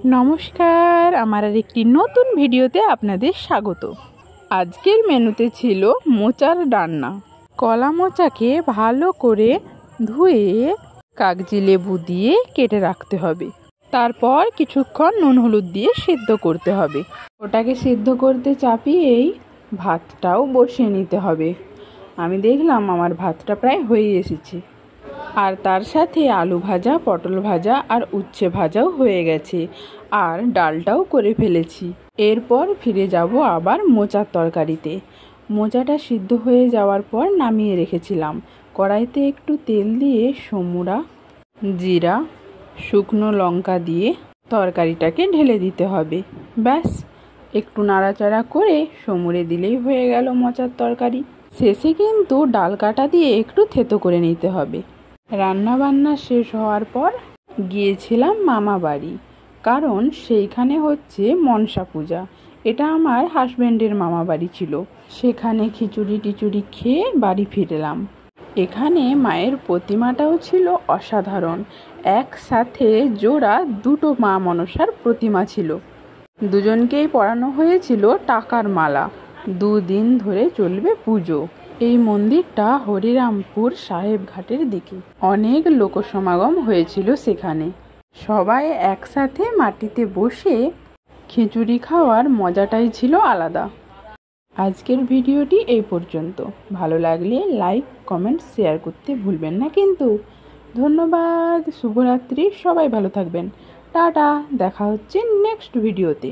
নমস্কার, আমার আর একটি নতুন ভিডিওতে আপনাদের স্বাগত। আজকের মেনুতে ছিল মোচার ডান্না। কলা মোচাকে ভালো করে ধুয়ে কাগজি লেবু দিয়ে কেটে রাখতে হবে। তারপর কিছুক্ষণ নুন হলুদ দিয়ে সিদ্ধ করতে হবে। ওটাকে সিদ্ধ করতে চাপিয়েই ভাতটাও বসিয়ে নিতে হবে। আমি দেখলাম আমার ভাতটা প্রায় হয়ে এসেছে, আর তার সাথে আলু ভাজা, পটল ভাজা আর উচ্ছে ভাজাও হয়ে গেছে, আর ডালটাও করে ফেলেছি। এরপর ফিরে যাব আবার মোচার তরকারিতে। মোচাটা সিদ্ধ হয়ে যাওয়ার পর নামিয়ে রেখেছিলাম। কড়াইতে একটু তেল দিয়ে সমুরা, জিরা, শুকনো লঙ্কা দিয়ে তরকারিটাকে ঢেলে দিতে হবে। ব্যাস, একটু নাড়াচাড়া করে সমুরে দিলেই হয়ে গেল মোচার তরকারি। শেষে কিন্তু ডাল কাটা দিয়ে একটু থেতো করে নিতে হবে। রান্না বান্না শেষ হওয়ার পর গিয়েছিলাম মামা বাড়ি, কারণ সেইখানে হচ্ছে মনসা পূজা। এটা আমার হাজব্যান্ডের মামা বাড়ি ছিল। সেখানে খিচুড়ি টিচুড়ি খেয়ে বাড়ি ফিরলাম। এখানে মায়ের প্রতিমাটাও ছিল অসাধারণ। একসাথে জোড়া দুটো মা মনসার প্রতিমা ছিল। দুজনকেই পরানো হয়েছিল টাকার মালা। 2 দিন ধরে চলবে পুজো। এই মন্দিরটা হরিরামপুর সাহেব ঘাটের দিকে। অনেক লোক সমাগম হয়েছিল সেখানে। সবাই একসাথে মাটিতে বসে খিচুড়ি খাওয়ার মজাটাই ছিল আলাদা। আজকের ভিডিওটি এই পর্যন্ত। ভালো লাগলে লাইক, কমেন্ট, শেয়ার করতে ভুলবেন না কিন্তু। ধন্যবাদ, শুভরাত্রি, সবাই ভালো থাকবেন। টাটা, দেখা হচ্ছে নেক্সট ভিডিওতে।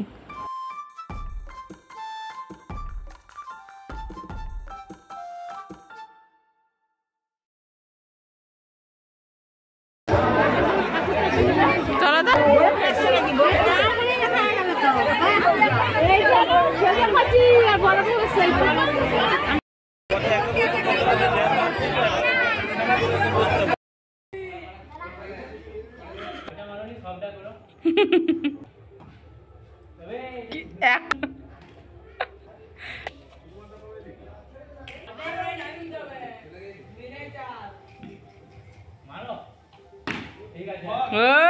ঠিক আছে।